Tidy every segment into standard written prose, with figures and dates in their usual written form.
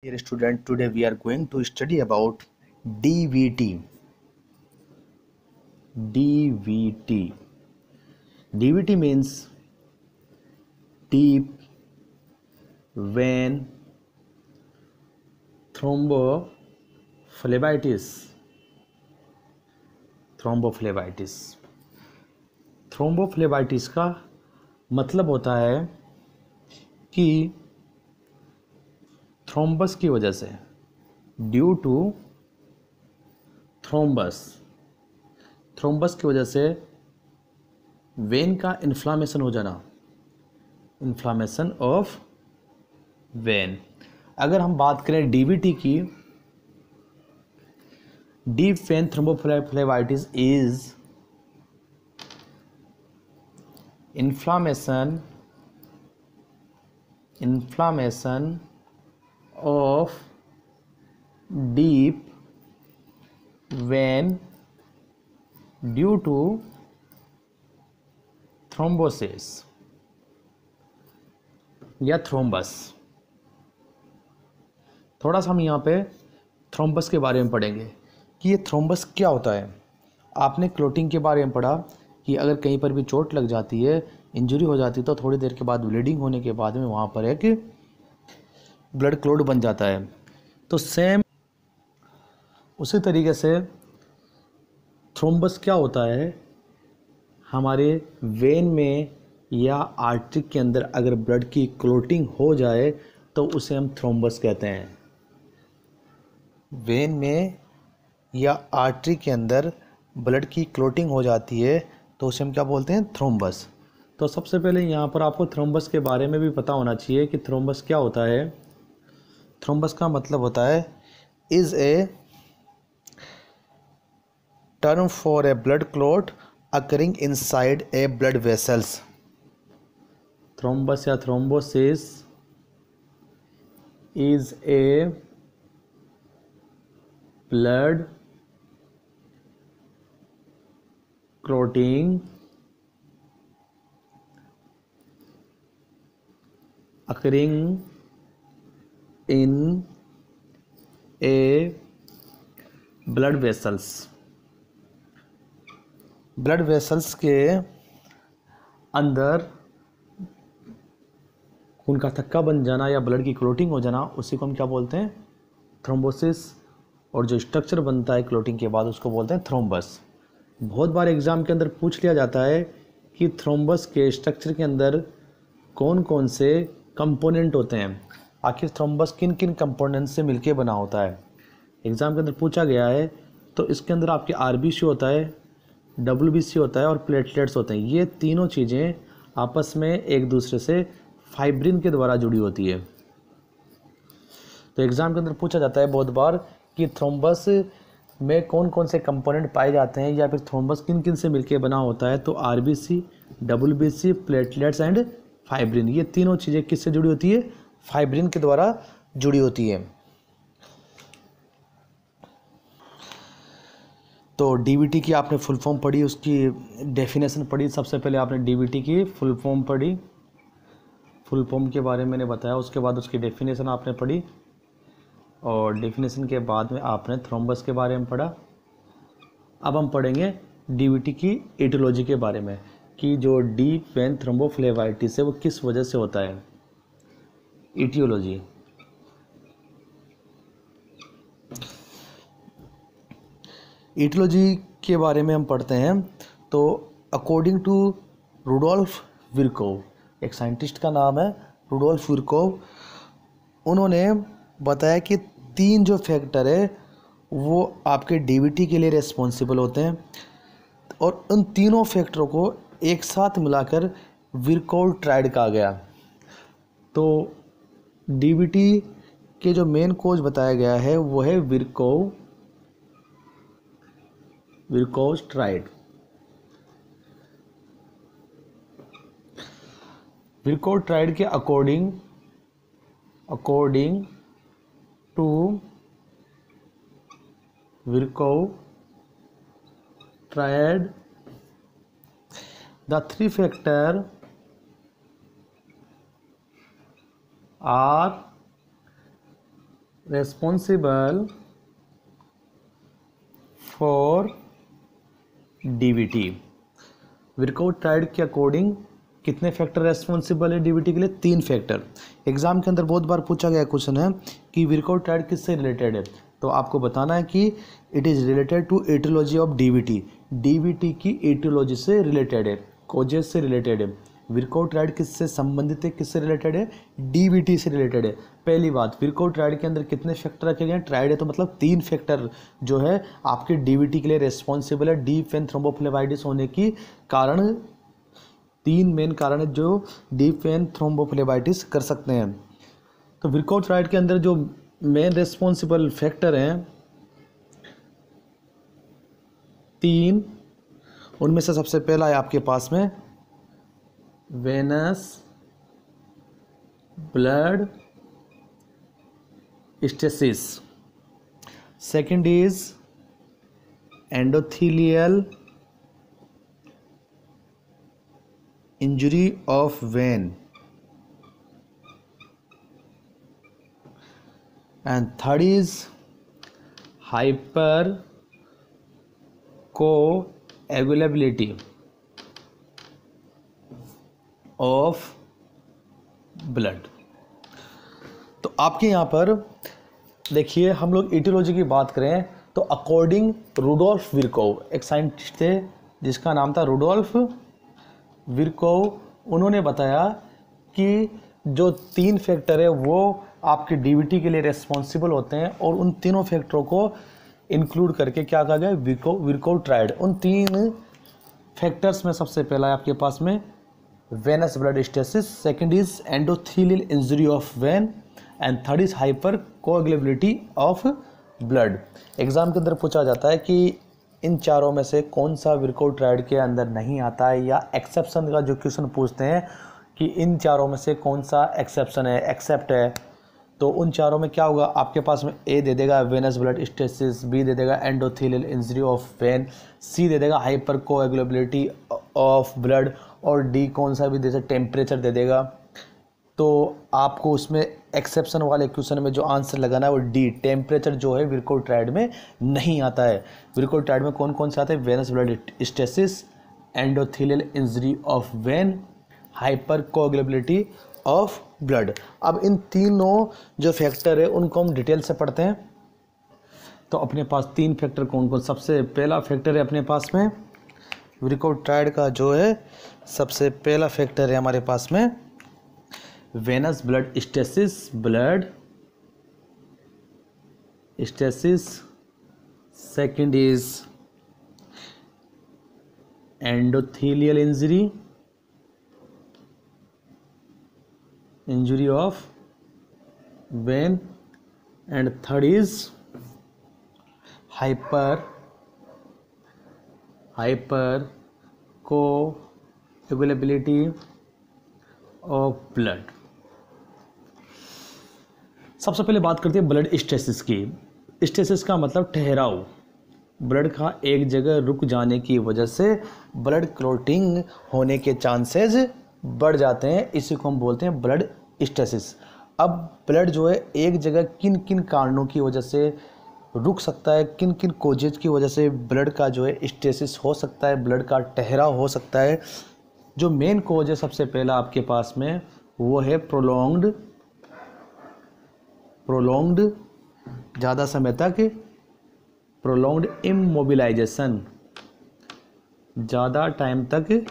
Dear student, today we are going to study about DVT. DVT. DVT means deep vein thrombophlebitis. Thrombophlebitis का मतलब होता है कि thrombus की वजह से, ड्यू टू थ्रोम्बस की वजह से वेन का इन्फ्लामेशन हो जाना, इन्फ्लामेशन ऑफ वेन। अगर हम बात करें डीवीटी की, deep vein thrombophlebitis is inflammation of deep vein due to thrombosis या थ्रोम्बस। थोड़ा सा हम यहाँ पे थ्रोम्बस के बारे में पढ़ेंगे कि ये थ्रोम्बस क्या होता है। आपने क्लोटिंग के बारे में पढ़ा कि अगर कहीं पर भी चोट लग जाती है, इंजरी हो जाती है, तो थोड़ी देर के बाद ब्लीडिंग होने के बाद में वहाँ पर एक ब्लड क्लॉट बन जाता है। तो सेम उसी तरीके से थ्रोम्बस क्या होता है, हमारे वेन में या आर्टरी के अंदर अगर ब्लड की क्लॉटिंग हो जाए तो उसे हम थ्रोम्बस कहते हैं। वेन में या आर्टरी के अंदर ब्लड की क्लॉटिंग हो जाती है तो उसे हम क्या बोलते हैं, थ्रोम्बस। तो सबसे पहले यहाँ पर आपको थ्रोम्बस के बारे में भी पता होना चाहिए कि थ्रोम्बस क्या होता है। थ्रोम्बस का मतलब होता है is a term for a blood clot occurring inside a blood vessels. Thrombus या thrombosis is a blood clotting occurring in a blood vessels। Blood vessels के अंदर खून का थक्का बन जाना या ब्लड की क्लोटिंग हो जाना, उसी को हम क्या बोलते हैं, थ्रोम्बोसिस। और जो स्ट्रक्चर बनता है क्लोटिंग के बाद उसको बोलते हैं थ्रोम्बस। बहुत बार एग्ज़ाम के अंदर पूछ लिया जाता है कि थ्रोम्बस के स्ट्रक्चर के अंदर कौन कौन से कंपोनेंट होते हैं, आखिर थ्रोम्बस किन किन कंपोनेंट से मिलके बना होता है। एग्ज़ाम के अंदर पूछा गया है। तो इसके अंदर आपके आरबीसी होता है, डब्ल्यूबीसी होता है और प्लेटलेट्स होते हैं। ये तीनों चीज़ें आपस में एक दूसरे से फाइब्रिन के द्वारा जुड़ी होती है। तो एग्ज़ाम के अंदर पूछा जाता है बहुत बार कि थ्रोम्बस में कौन कौन से कंपोनेंट पाए जाते हैं या फिर थ्रोम्बस किन किन से मिलके बना होता है। तो RBC, WBC, platelets and fibrin, ये तीनों चीज़ें किससे जुड़ी होती है, फाइब्रिन के द्वारा जुड़ी होती है। तो डीवीटी की आपने फुल फॉर्म पढ़ी, उसकी डेफिनेशन पढ़ी। सबसे पहले आपने डीवीटी की फुल फॉर्म पढ़ी, फुल फॉर्म के बारे में मैंने बताया। उसके बाद उसकी डेफिनेशन आपने पढ़ी और डेफिनेशन के बाद में आपने थ्रोम्बस के बारे में पढ़ा। अब हम पढ़ेंगे डीवीटी की एटियोलॉजी के बारे में कि जो डीप वेन थ्रोम्बोफ्लेबाइटिस है वो किस वजह से होता है। एटियोलॉजी, एटियोलॉजी के बारे में हम पढ़ते हैं। तो अकॉर्डिंग टू रुडोल्फ विर्कोव, एक साइंटिस्ट का नाम है रुडोल्फ विर्कोव, उन्होंने बताया कि 3 जो फैक्टर है वो आपके डीवीटी के लिए रिस्पॉन्सिबल होते हैं और उन तीनों फैक्टरों को एक साथ मिलाकर विर्कोव ट्रायड कहा गया। तो डीवीटी के जो मेन कोज बताया गया है वो है विर्कोव ट्रायड। विर्कोव ट्रायड के according to Virchow triad, the 3 factor are responsible for DVT. विर्काउट ट्राइड के अकॉर्डिंग कितने फैक्टर रेस्पॉन्सिबल है डीवीटी के लिए? 3 फैक्टर। एग्जाम के अंदर बहुत बार पूछा गया क्वेश्चन है कि विर्काउट ट्राइड किससे रिलेटेड है, तो आपको बताना है कि it is related to aetiology of DVT. DVT की एटियोलॉजी से रिलेटेड है, कोजेस से रिलेटेड है। विर्काउट ट्राइड किससे संबंधित है, किससे रिलेटेड है? डीवीटी से रिलेटेड है। पहली बात, विर्काउट ट्राइड के अंदर कितने फैक्टर रखे गए हैं? ट्राइड है तो मतलब 3 फैक्टर जो है आपके डीवीटी के लिए रेस्पॉन्सिबल है। डीप वेन थ्रोम्बोफ्लेबाइटिस होने की कारण 3 मेन कारण है जो डीप वेन थ्रोम्बोफ्लेबाइटिस कर सकते हैं। तो विर्काउट ट्राइड के अंदर जो मेन रेस्पॉन्सिबल फैक्टर हैं 3, उनमें से सबसे पहला है आपके पास में venous blood stasis, second is endothelial injury of vein, and third is hyper कोएगुलेबिलिटी of blood. तो आपके यहाँ पर देखिए, हम लोग एटियोलॉजी की बात करें तो अकॉर्डिंग रुडोल्फ विर्कोव, एक साइंटिस्ट थे जिसका नाम था रुडोल्फ विर्कोव, उन्होंने बताया कि जो 3 फैक्टर है वो आपके डीवीटी के लिए रेस्पॉन्सिबल होते हैं, और उन तीनों फैक्टरों को इंक्लूड करके क्या कहा गया? विर्कोव ट्राइड। उन 3 फैक्टर्स में सबसे पहला है आपके पास में venous blood stasis, second is endothelial injury of vein, and third is hyper कोएगुलेबिलिटी of blood. Exam के अंदर पूछा जाता है कि इन चारों में से कौन सा विर्काउट ट्राइड के अंदर नहीं आता है, या एक्सेप्शन का जो क्वेश्चन पूछते हैं कि इन चारों में से कौन सा एक्सेप्शन है, एक्सेप्ट है, तो उन चारों में क्या होगा? आपके पास में ए दे देगा वेनस ब्लड स्टेसिस, बी दे देगा एंडोथेलियल इंजरी ऑफ वेन, सी दे देगा हाइपर कोएगुलेबिलिटी ऑफ ब्लड, और डी कौन सा भी जैसे टेम्परेचर दे देगा। तो आपको उसमें एक्सेप्शन वाले क्वेश्चन में जो आंसर लगाना है वो डी, टेम्परेचर जो है विर्काउट ट्राइड में नहीं आता है। विर्काउट ट्राइड में कौन कौन से आते हैं? Venous blood stasis, endothelial injury of vein, hyper कोएगुलेबिलिटी of blood. अब इन तीनों जो फैक्टर है उनको हम डिटेल से पढ़ते हैं। तो अपने पास 3 फैक्टर कौन कौन? सबसे पहला फैक्टर है अपने पास में विर्काउट ट्राइड का जो है सबसे पहला फैक्टर है हमारे पास में venous blood stasis, blood stasis, second is endothelial injury of vein, and third is hyper कोएगुलेबिलिटी of blood. सबसे पहले बात करते हैं ब्लड स्टेसिस की। स्टेसिस का मतलब ठहराव, ब्लड का एक जगह रुक जाने की वजह से ब्लड क्लॉटिंग होने के चांसेस बढ़ जाते हैं, इसी को हम बोलते हैं ब्लड स्टेसिस। अब ब्लड जो है एक जगह किन किन कारणों की वजह से रुक सकता है, किन किन कोजेज की वजह से ब्लड का जो है स्टेसिस हो सकता है, ब्लड का ठहराव हो सकता है। जो मेन कोज है सबसे पहला आपके पास में वो है प्रोलॉन्ग्ड ज़्यादा समय तक प्रोलॉन्ग्ड इमोबिलाइजेशन, ज़्यादा टाइम तक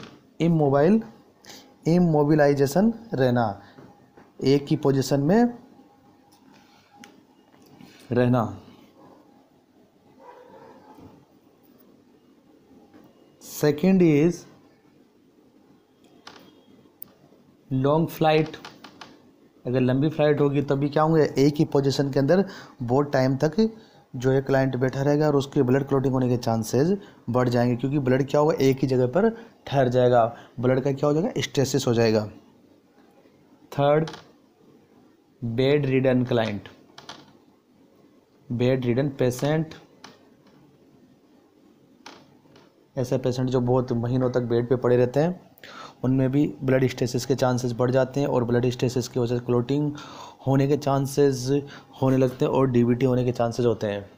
इमोबिलाइजेशन रहना, एक ही पोजीशन में रहना। सेकंड इज लॉन्ग फ्लाइट, अगर लंबी फ्लाइट होगी तभी क्या होंगे? एक ही पोजीशन के अंदर बहुत टाइम तक जो है क्लाइंट बैठा रहेगा और उसके ब्लड क्लॉटिंग होने के चांसेस बढ़ जाएंगे, क्योंकि ब्लड क्या होगा? एक ही जगह पर ठहर जाएगा, ब्लड का क्या हो जाएगा? स्टेसिस हो जाएगा। Third, bed ridden client, bed ridden patient, ऐसे पेशेंट जो बहुत महीनों तक बेड पे पड़े रहते हैं, उनमें भी ब्लड स्टेसिस के चांसेस बढ़ जाते हैं, और ब्लड स्टेसिस की वजह से क्लॉटिंग होने के चांसेस होने लगते हैं और डीवीटी होने के चांसेस होते हैं।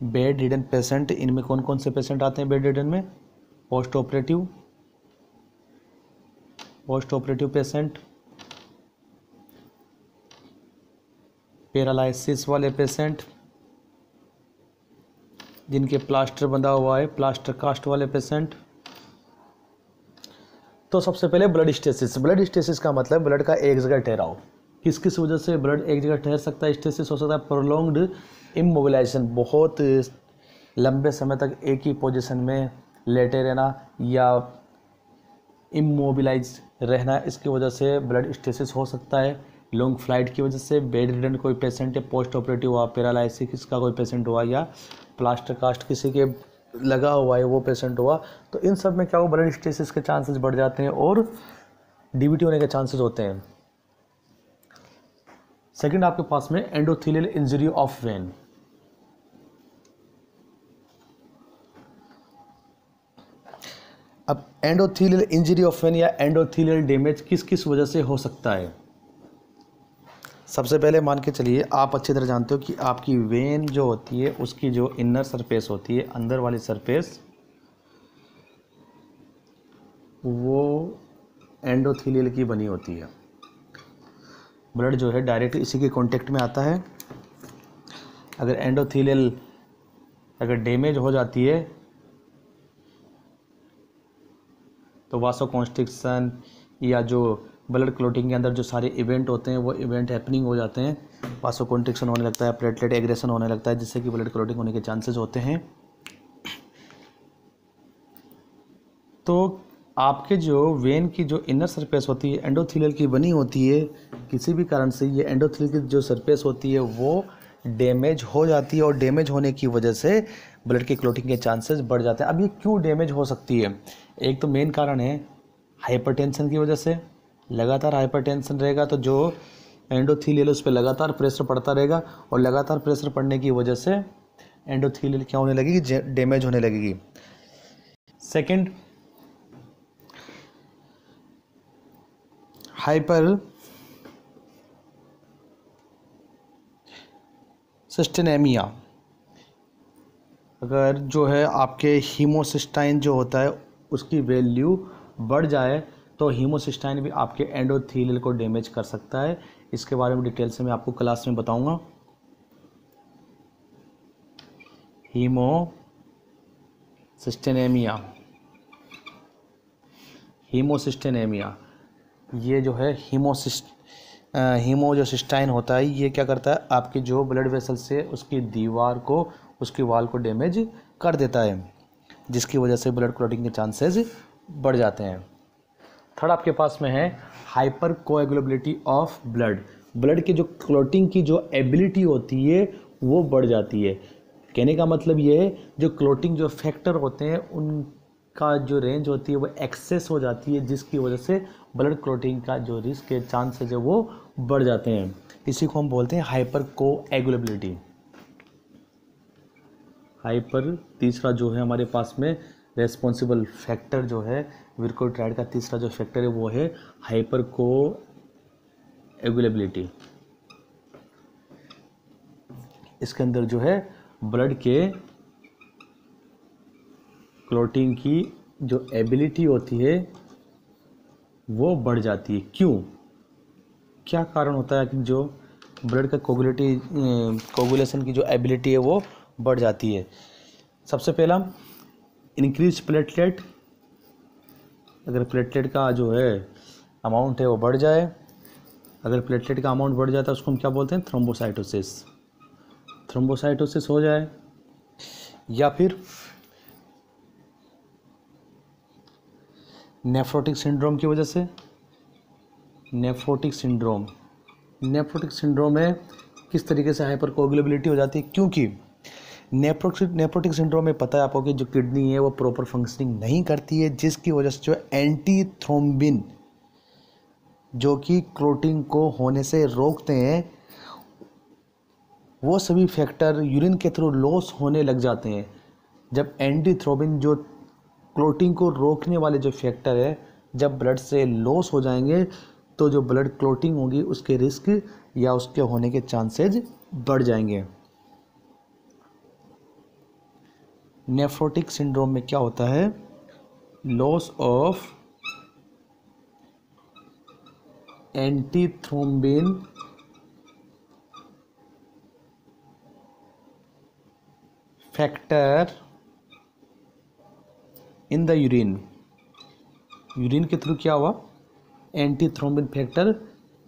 बेड रिडन पेशेंट, इनमें कौन कौन से पेशेंट आते हैं बेड रिडन में? पोस्ट ऑपरेटिव पेशेंट, पैरालिसिस वाले पेशेंट, जिनके प्लास्टर बंधा हुआ है, प्लास्टर कास्ट वाले पेशेंट। तो सबसे पहले ब्लड स्टेसिस का मतलब ब्लड का एक जगह ठहराव। किस किस वजह से ब्लड एक जगह ठहर सकता है? स्टेसिस हो सकता है प्रोलॉन्ग्ड इमोबिलाइजेशन, बहुत लंबे समय तक एक ही पोजीशन में लेटे रहना या इमोबिलाइज रहना, इसकी वजह से ब्लड स्टेसिस हो सकता है। लॉन्ग फ्लाइट की वजह से, बेड रिडन कोई पेशेंट है, पोस्ट ऑपरेटिव हुआ, पैरालिसिस का कोई पेशेंट हुआ, या प्लास्टर कास्ट किसी के लगा हुआ है वो पेशेंट हुआ, तो इन सब में क्या हुआ, ब्लड स्टेसिस के चांसेस बढ़ जाते हैं और डीवीटी होने के चांसेस होते हैं। सेकंड आपके पास में एंडोथेलियल इंजरी ऑफ वेन। अब एंडोथेलियल इंजरी ऑफ वेन या एंडोथेलियल डैमेज किस किस वजह से हो सकता है? सबसे पहले मान के चलिए, आप अच्छी तरह जानते हो कि आपकी वेन जो होती है उसकी जो इनर सरफेस होती है, अंदर वाली सरफेस, वो एंडोथेलियल की बनी होती है। ब्लड जो है डायरेक्ट इसी के कांटेक्ट में आता है। अगर एंडोथेलियल अगर डैमेज हो जाती है तो वासोकॉन्स्ट्रिक्शन या जो ब्लड क्लोटिंग के अंदर जो सारे इवेंट होते हैं वो इवेंट हैपनिंग हो जाते हैं, वासोकॉन्स्ट्रिक्शन होने लगता है, प्लेटलेट एग्रेशन होने लगता है, जिससे कि ब्लड क्लोटिंग होने के चांसेस होते हैं। तो आपके जो वेन की जो इनर सरफेस होती है एंडोथेलियल की बनी होती है, किसी भी कारण से ये एंडोथेलियल की जो सरफेस होती है वो डैमेज हो जाती है और डैमेज होने की वजह से ब्लड के क्लोटिंग के चांसेस बढ़ जाते हैं। अब ये क्यों डैमेज हो सकती है? एक तो मेन कारण है हाइपरटेंशन की वजह से। लगातार हाइपरटेंशन रहेगा तो जो एंडोथेलियल उस पर लगातार प्रेशर पड़ता रहेगा और लगातार प्रेशर पड़ने की वजह से एंडोथेलियल क्या होने लगेगी, डैमेज होने लगेगी। सेकंड, हाइपर सिस्टेनेमिया, अगर जो है आपके हीमोसिस्टाइन जो होता है उसकी वैल्यू बढ़ जाए तो हीमोसिस्टाइन भी आपके एंडोथेलियल को डैमेज कर सकता है। इसके बारे में डिटेल से मैं आपको क्लास में बताऊंगा। हीमोसिस्टेनेमिया ये जो है हीमो जो सिस्टाइन होता है ये क्या करता है, आपकी जो ब्लड वेसल से उसकी दीवार को, उसकी वाल को डैमेज कर देता है, जिसकी वजह से ब्लड क्लॉटिंग के चांसेस बढ़ जाते हैं। थर्ड आपके पास में है हाइपर कोएगुलेबिलिटी ऑफ ब्लड की जो क्लॉटिंग की जो एबिलिटी होती है वो बढ़ जाती है। कहने का मतलब ये है, जो क्लॉटिंग जो फैक्टर होते हैं उनका जो रेंज होती है वो एक्सेस हो जाती है, जिसकी वजह से ब्लड क्लॉटिंग का जो रिस्क के चांसेस है वो बढ़ जाते हैं। इसी को हम बोलते हैं हाइपर कोएगुलेबिलिटी। तीसरा जो है हमारे पास में रेस्पॉन्सिबल फैक्टर जो है विर्कोट्राइड का तीसरा जो फैक्टर है वो है हाइपर कोएगुलेबिलिटी। इसके अंदर जो है ब्लड के क्लॉटिंग की जो एबिलिटी होती है वो बढ़ जाती है। क्यों, क्या कारण होता है कि जो ब्लड का कोगुलेशन की जो एबिलिटी है वो बढ़ जाती है? सबसे पहला इंक्रीज प्लेटलेट, अगर प्लेटलेट का जो है अमाउंट है वो बढ़ जाए, अगर प्लेटलेट का अमाउंट बढ़ जाता है उसको हम क्या बोलते हैं, थ्रोम्बोसाइटोसिस हो जाए, या फिर नेफ्रोटिक सिंड्रोम की वजह से। नेफ्रोटिक सिंड्रोम में किस तरीके से हाइपर कोएगुलेबिलिटी हो जाती है, क्योंकि नेफ्रोटिक सिंड्रोम में पता है आपको कि जो किडनी है वो प्रॉपर फंक्शनिंग नहीं करती है, जिसकी वजह से जो एंटी थ्रोम्बिन जो कि क्लॉटिंग को होने से रोकते हैं वो सभी फैक्टर यूरिन के थ्रू लॉस होने लग जाते हैं। जब एंटी थ्रोम्बिन जो क्लॉटिंग को रोकने वाले जो फैक्टर है जब ब्लड से लॉस हो जाएंगे तो जो ब्लड क्लॉटिंग होगी उसके रिस्क या उसके होने के चांसेज बढ़ जाएंगे। नेफ्रोटिक सिंड्रोम में क्या होता है, loss of antithrombin factor in the urine, urine के थ्रू क्या हुआ, एंटीथ्रोम्बिन फैक्टर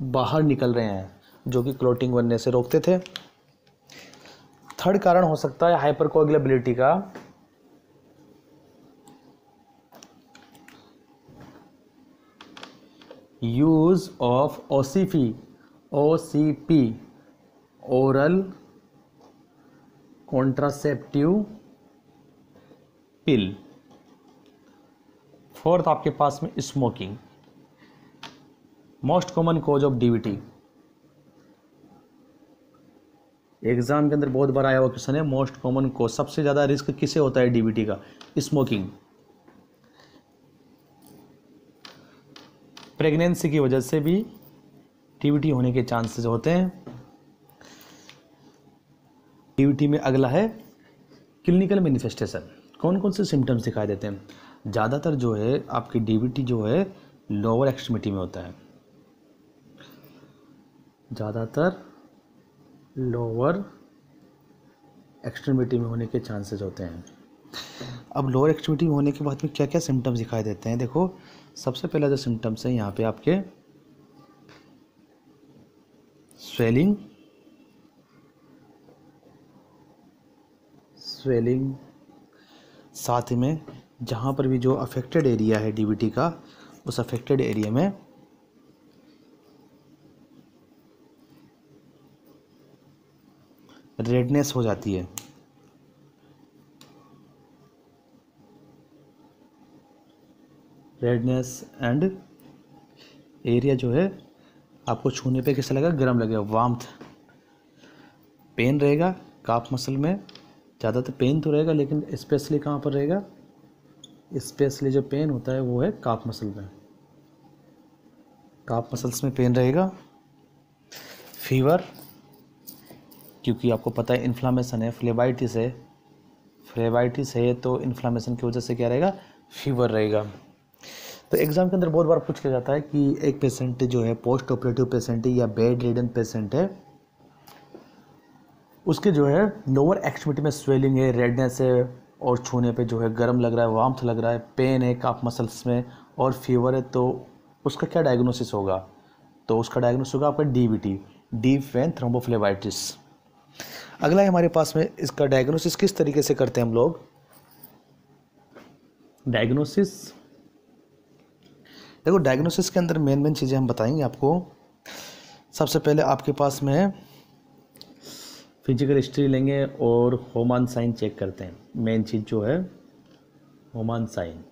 बाहर निकल रहे हैं जो कि क्लॉटिंग बनने से रोकते थे। थर्ड कारण हो सकता है हाइपरकोगुलेबिलिटी का, use of OCP oral contraceptive pill. Fourth आपके पास में smoking, most common cause of DVT. Exam के अंदर बहुत बार आया हुआ क्वेश्चन है, मोस्ट कॉमन कॉज, सबसे ज्यादा रिस्क किसे होता है डीवीटी का, स्मोकिंग। प्रेगनेंसी की वजह से भी डीवीटी होने के चांसेस होते हैं। डीवीटी में अगला है क्लिनिकल मैनिफेस्टेशन, कौन कौन से सिम्टम्स दिखाई देते हैं। ज़्यादातर जो है आपकी डीवीटी जो है लोअर एक्सट्रीमिटी में होता है, ज़्यादातर लोअर एक्सट्रीमिटी में होने के चांसेस होते हैं। अब लोअर एक्सट्रीमिटी में होने के बाद में क्या क्या सिम्टम्स दिखाई देते हैं, देखो सबसे पहला जो सिम्टम्स है यहाँ पे आपके स्वेलिंग, साथ में जहाँ पर भी जो अफेक्टेड एरिया है डीवीटी का, उस अफेक्टेड एरिया में रेडनेस हो जाती है। रेडनेस एंड एरिया जो है आपको छूने पे कैसा लगेगा, गर्म लगेगा, वार्मथ। पेन रहेगा काफ मसल में, ज़्यादातर पेन तो रहेगा लेकिन स्पेशली कहाँ पर रहेगा, स्पेशली जो पेन होता है वो है काफ मसल में, काफ मसल्स में पेन रहेगा। फीवर, क्योंकि आपको पता है इन्फ्लामेशन है, फ्लेबाइटिस है तो इन्फ्लामेशन की वजह से क्या रहेगा, फीवर रहेगा। तो एग्जाम के अंदर बहुत बार पूछ लिया जाता है कि एक पेशेंट जो है पोस्ट ऑपरेटिव पेशेंट है या बेड रिडन पेशेंट है, उसके जो है लोअर एक्सट्रीमिटी में स्वेलिंग है, रेडनेस है और छूने पे जो है गर्म लग रहा है, वार्मथ लग रहा है, पेन है काफ मसल्स में और फीवर है, तो उसका क्या डायग्नोसिस होगा, तो उसका डायग्नोसिस होगा आपका डीवीटी, डीप वेन थ्रोम्बोफ्लेबाइटिस। अगला है हमारे पास में इसका डायग्नोसिस किस तरीके से करते हैं हम लोग। डायग्नोसिस, देखो डायग्नोसिस के अंदर मेन चीज़ें हम बताएंगे आपको। सबसे पहले आपके पास में है फिजिकल हिस्ट्री लेंगे और होमान साइन चेक करते हैं। मेन चीज़ जो है होमान साइन,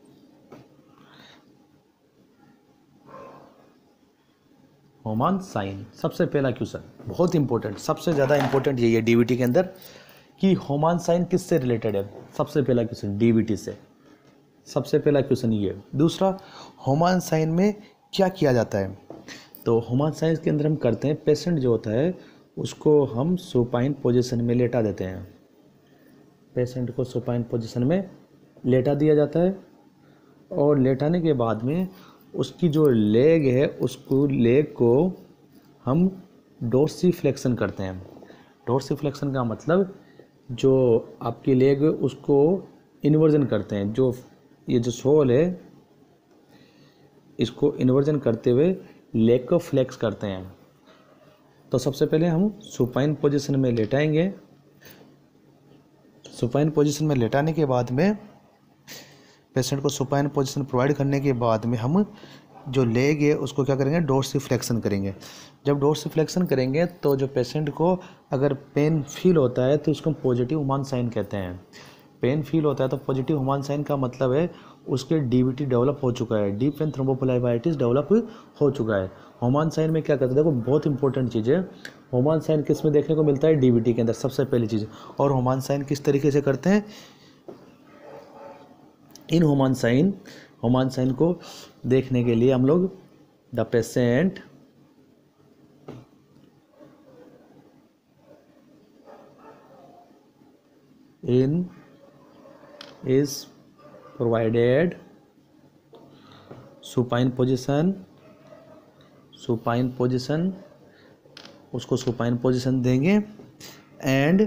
होमान साइन सबसे पहला क्वेश्चन, बहुत इंपॉर्टेंट, सबसे ज़्यादा इंपॉर्टेंट यही है डीवीटी के अंदर कि होमान साइन किससे रिलेटेड है। सबसे पहला क्वेश्चन डीवीटी से, सबसे पहला क्वेश्चन ये। दूसरा, होमान साइन में क्या किया जाता है, तो होमान साइन के अंदर हम करते हैं, पेशेंट जो होता है उसको हम सुपाइन पोजीशन में लेटा देते हैं, पेशेंट को सुपाइन पोजीशन में लेटा दिया जाता है और लेटाने के बाद में उसकी जो लेग है उसको, लेग को हम डोर्सीफ्लेक्शन करते हैं। डोर्सीफ्लेक्शन का मतलब जो आपकी लेग है उसको इन्वर्जन करते हैं, जो ये जो सोल है इसको इन्वर्जन करते हुए लेग को फ्लेक्स करते हैं। तो सबसे पहले हम सुपाइन पोजीशन में लेटाएंगे, सुपाइन पोजीशन में लेटाने के बाद में पेशेंट को सुपाइन पोजीशन प्रोवाइड करने के बाद में हम जो लेग है उसको क्या करेंगे, डोर्सीफ्लेक्शन करेंगे। जब डोर्सीफ्लेक्शन करेंगे तो जो पेशेंट को अगर पेन फील होता है तो उसको पॉजिटिव होमान साइन कहते हैं। पेन फील होता है तो पॉजिटिव होमान साइन का मतलब है उसके डीवीटी डेवलप हो चुका है, डीप वेन थ्रोम्बोफ्लेबाइटिस डेवलप हो चुका है। होमान साइन में क्या करते हैं, देखो बहुत इंपॉर्टेंट चीज़ है, होमान साइन किस में देखने को मिलता है, डीवीटी के अंदर सबसे पहली चीज़। और होमान साइन किस तरीके से करते हैं, इन होमान साइन को देखने के लिए हम लोग the patient in is provided supine position, उसको सुपाइन पोजीशन देंगे and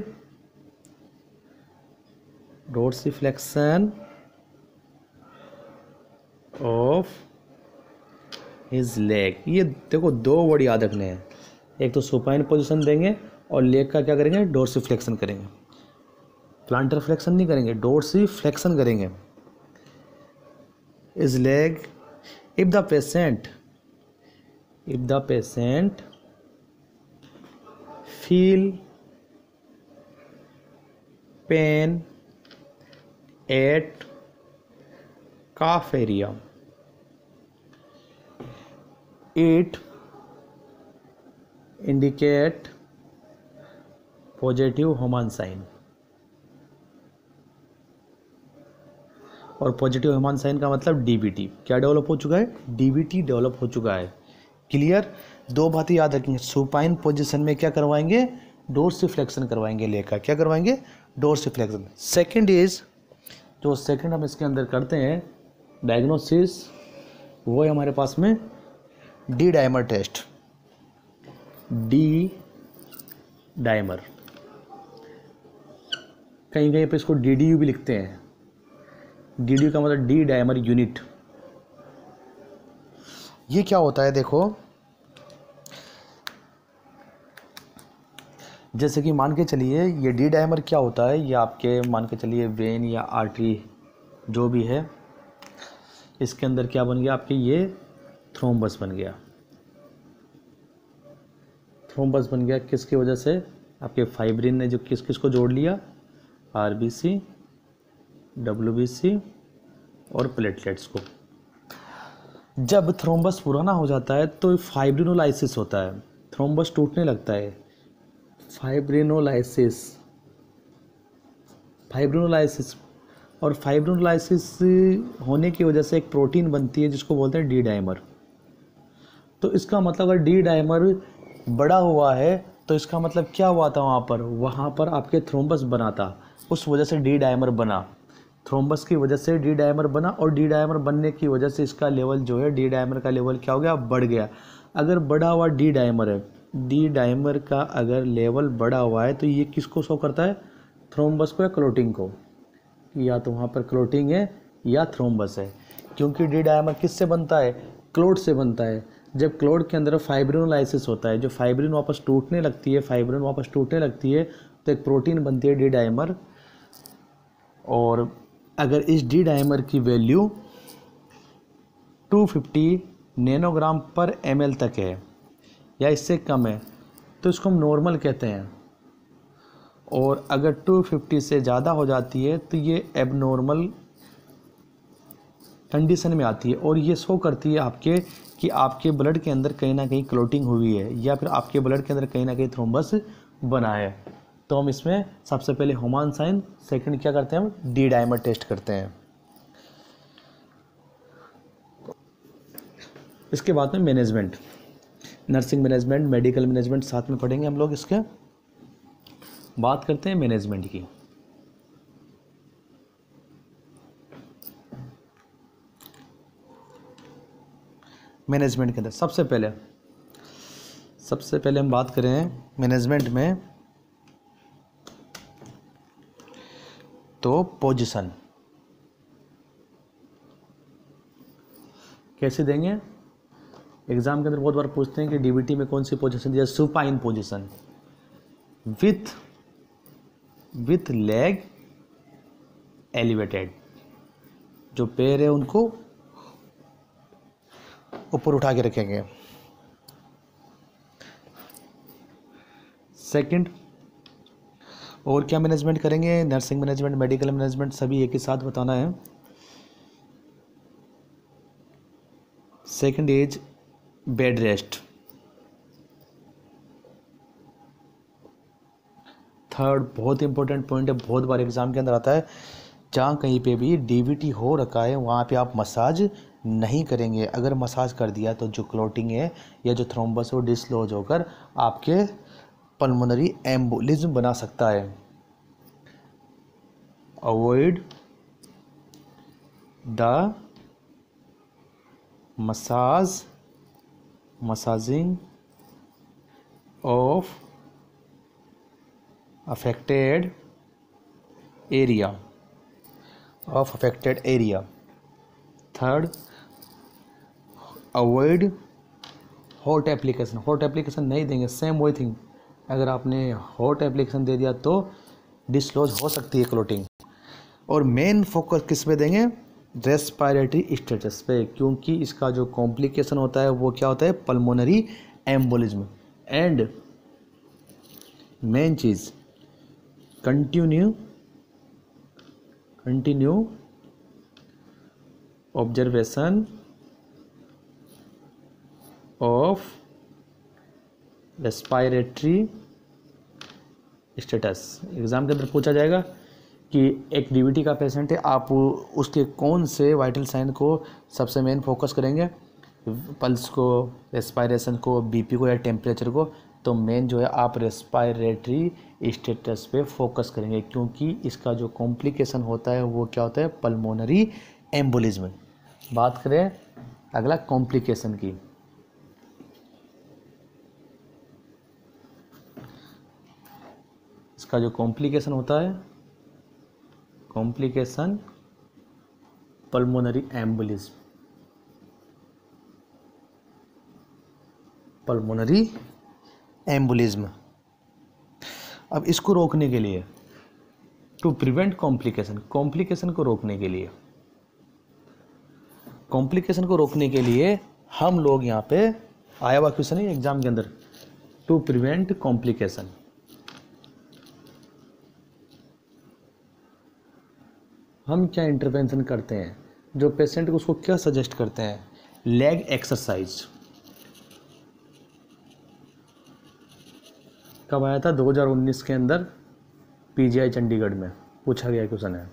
dorsiflexion of his leg. ये देखो दो वर्ड याद रखने हैं, एक तो सुपाइन पोजीशन देंगे और लेग का क्या करेंगे, डोर्सिफ्लेक्शन करेंगे। प्लांटर फ्लेक्शन नहीं करेंगे, डोर्सिफ्लेक्शन करेंगे। Is leg if the patient feel pain at calf area, it indicate positive Homans sign. और पॉजिटिव ह्यूमन साइन का मतलब डीबीटी। क्या डेवलप हो चुका है, डीबीटी डेवलप हो चुका है। क्लियर, दो बातें याद रखेंगे, सुपाइन पोजीशन में क्या करवाएंगे, डोर्सिफ्लेक्शन करवाएंगे, लेकर क्या करवाएंगे, डोर्सिफ्लेक्शन। सेकंड इज, जो सेकंड हम इसके अंदर करते हैं डायग्नोसिस, वो है हमारे पास में D dimer test. D dimer, कहीं कहीं पे इसको डीडीयू भी लिखते हैं। डीडीयू का मतलब डी डायमर यूनिट। ये क्या होता है, देखो जैसे कि मान के चलिए ये डी डायमर क्या होता है, ये आपके मान के चलिए वेन या आर्टरी जो भी है, इसके अंदर क्या बन गया आपके, ये थ्रोम्बस बन गया। थ्रोम्बस बन गया किसकी वजह से, आपके फाइब्रिन ने जो किस किस को जोड़ लिया, आरबीसी, डब्ल्यूबीसी और प्लेटलेट्स को। जब थ्रोम्बस पुराना हो जाता है तो फाइब्रिनोलाइसिस होता है, थ्रोम्बस टूटने लगता है। फाइब्रिनोलाइसिस और फाइब्रिनोलाइसिस होने की वजह से एक प्रोटीन बनती है जिसको बोलते हैं डी डायमर। तो इसका मतलब अगर डी डायमर बड़ा हुआ है तो इसका मतलब क्या हुआ था, वहाँ पर आपके थ्रोम्बस बना था, उस वजह से डी डायमर बना। थ्रोम्बस की वजह से डी डायमर बना और डी डायमर बनने की वजह से इसका लेवल जो है, डी डायमर का लेवल क्या हो गया, बढ़ गया। अगर बढ़ा हुआ डी डायमर है, डी डायमर का अगर लेवल बढ़ा हुआ है तो ये किसको शो करता है, थ्रोम्बस को या क्लोटिंग को, या तो वहाँ पर क्लोटिंग है या थ्रोम्बस है। क्योंकि डी डायमर किससे बनता है, क्लोट से बनता है। जब क्लोट के अंदर फाइब्रिनोलाइसिस होता है, जो फाइब्रिन वापस टूटने लगती है, तो एक प्रोटीन बनती है डी डायमर। और अगर इस डी डायमर की वैल्यू 250 नैनोग्राम पर ml तक है या इससे कम है तो इसको हम नॉर्मल कहते हैं। और अगर 250 से ज़्यादा हो जाती है तो ये एबनॉर्मल कंडीशन में आती है और ये शो करती है आपके कि आपके ब्लड के अंदर कहीं ना कहीं क्लोटिंग हुई है या फिर आपके ब्लड के अंदर कहीं ना कहीं थ्रोम्बस बना है। तो हम इसमें सबसे पहले ह्यूमन साइन, सेकंड क्या करते हैं, हम डी डायमर टेस्ट करते हैं। इसके बाद में management, nursing management, medical management साथ में पढ़ेंगे हम लोग। इसके बात करते हैं मैनेजमेंट की। मैनेजमेंट के अंदर सबसे पहले हम बात करें मैनेजमेंट में तो पोजीशन कैसे देंगे, एग्जाम के अंदर बहुत बार पूछते हैं कि डीबीटी में कौन सी पोजीशन दिया, supine position with leg elevated, जो पैर है उनको ऊपर उठा के रखेंगे। सेकंड, और क्या मैनेजमेंट करेंगे, नर्सिंग मैनेजमेंट, मेडिकल मैनेजमेंट सभी एक ही साथ बताना है। Second is bed rest. Third बहुत इंपॉर्टेंट पॉइंट है, बहुत बार एग्जाम के अंदर आता है, जहाँ कहीं पे भी डीवीटी हो रखा है वहाँ पे आप मसाज नहीं करेंगे, अगर मसाज कर दिया तो जो क्लॉटिंग है या जो थ्रोम्बस है वो डिसलॉज होकर आपके पल्मोनरी एम्बोलिज्म बना सकता है। Avoid the massaging of affected area. Third, avoid hot application. Hot application नहीं देंगे, सेम वही थिंग, अगर आपने हॉट एप्लीकेशन दे दिया तो डिसलॉज हो सकती है क्लोटिंग। और मेन फोकस किस पे देंगे? रेस्पिरेटरी स्टेटस पे, क्योंकि इसका जो कॉम्प्लिकेशन होता है वो क्या होता है? Pulmonary embolism. And main cheese continue observation of respiratory status. Exam के अंदर पूछा जाएगा कि एक डीवीटी का पेशेंट है, आप उसके कौन से वाइटल साइन को सबसे मेन फोकस करेंगे? पल्स को, रेस्पिरेशन को, बीपी को या टेम्परेचर को? तो मेन जो है आप रेस्पिरेटरी स्टेटस पे फोकस करेंगे, क्योंकि इसका जो कॉम्प्लिकेशन होता है वो क्या होता है? Pulmonary embolism. बात करें अगला कॉम्प्लिकेशन की। इसका जो कॉम्प्लिकेशन होता है, complication pulmonary embolism, pulmonary embolism. अब इसको रोकने के लिए, टू प्रिवेंट कॉम्प्लिकेशन, कॉम्प्लिकेशन को रोकने के लिए हम लोग यहाँ पे आया हुआ क्वेश्चन है एग्जाम के अंदर, टू प्रिवेंट कॉम्प्लिकेशन। हम क्या इंटरवेंशन करते हैं? जो पेशेंट को उसको क्या सजेस्ट करते हैं? Leg exercise. कब आया था? 2019 के अंदर पीजीआई चंडीगढ़ में पूछा गया क्वेश्चन है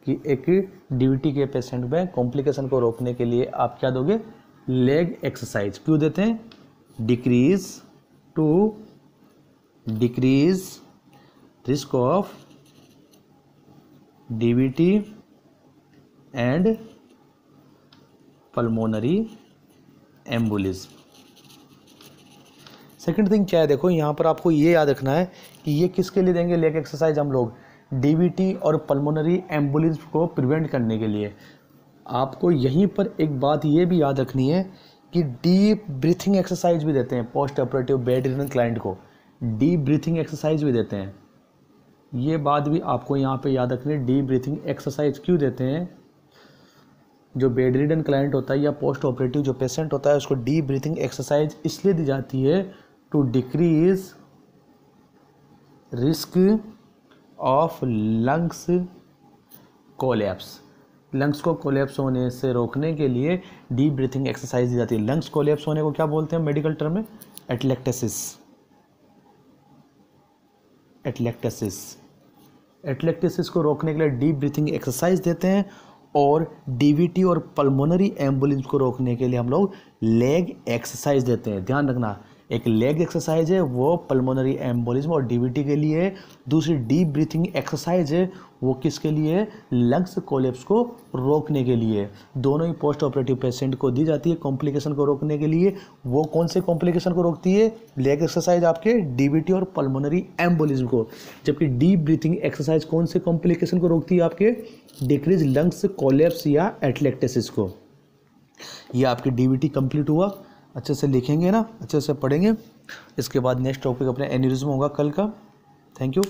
कि एक डीवीटी के पेशेंट में कॉम्प्लिकेशन को रोकने के लिए आप क्या दोगे? Leg exercise. क्यों देते हैं? Decrease risk of DVT and pulmonary embolism. Second thing क्या है? देखो यहाँ पर आपको ये याद रखना है कि ये किसके लिए देंगे लेग एक्सरसाइज हम लोग? डीवीटी और पल्मोनरी एम्बोलिज्म को प्रिवेंट करने के लिए। आपको यहीं पर एक बात ये भी याद रखनी है कि डीप ब्रीथिंग एक्सरसाइज भी देते हैं post operative bed ridden client को, डीप ब्रीथिंग एक्सरसाइज भी देते हैं। ये बात भी आपको यहाँ पे याद रखनी है। डीप ब्रीथिंग एक्सरसाइज क्यों देते हैं? जो बेड रिडन क्लाइंट होता है या पोस्ट ऑपरेटिव जो पेशेंट होता है उसको डीप ब्रीथिंग एक्सरसाइज इसलिए दी जाती है to decrease risk of lungs collapse. Lungs को कोलैप्स होने से रोकने के लिए डीप ब्रीथिंग एक्सरसाइज दी जाती है। लंग्स कोलैप्स होने को क्या बोलते हैं मेडिकल टर्म में? एटलेक्टेसिस को रोकने के लिए डीप ब्रीथिंग एक्सरसाइज देते हैं। और डीवीटी और पल्मोनरी एम्बोलिज्म को रोकने के लिए हम लोग लेग एक्सरसाइज देते हैं। ध्यान रखना, एक लेग एक्सरसाइज है वो पल्मोनरी एम्बोलिज्म और डीवीटी के लिए, दूसरी डीप ब्रीथिंग एक्सरसाइज है वो किसके लिए? लंग्स कोलैप्स को रोकने के लिए। दोनों ही पोस्ट ऑपरेटिव पेशेंट को दी जाती है कॉम्प्लिकेशन को रोकने के लिए। वो कौन से कॉम्प्लिकेशन को रोकती है? लेग एक्सरसाइज आपके डीवीटी और पल्मोनरी एम्बोलिज्म को। जबकि डीप ब्रीथिंग एक्सरसाइज कौन से कॉम्प्लिकेशन को रोकती है? आपके डिक्रीज लंग्स कोलैप्स या एटलेक्टेसिस को। ये आपकी डीवीटी कंप्लीट हुआ। अच्छे से लिखेंगे ना, अच्छे से पढ़ेंगे। इसके बाद नेक्स्ट टॉपिक अपने एन्यूरिज्म होगा कल का। Thank you.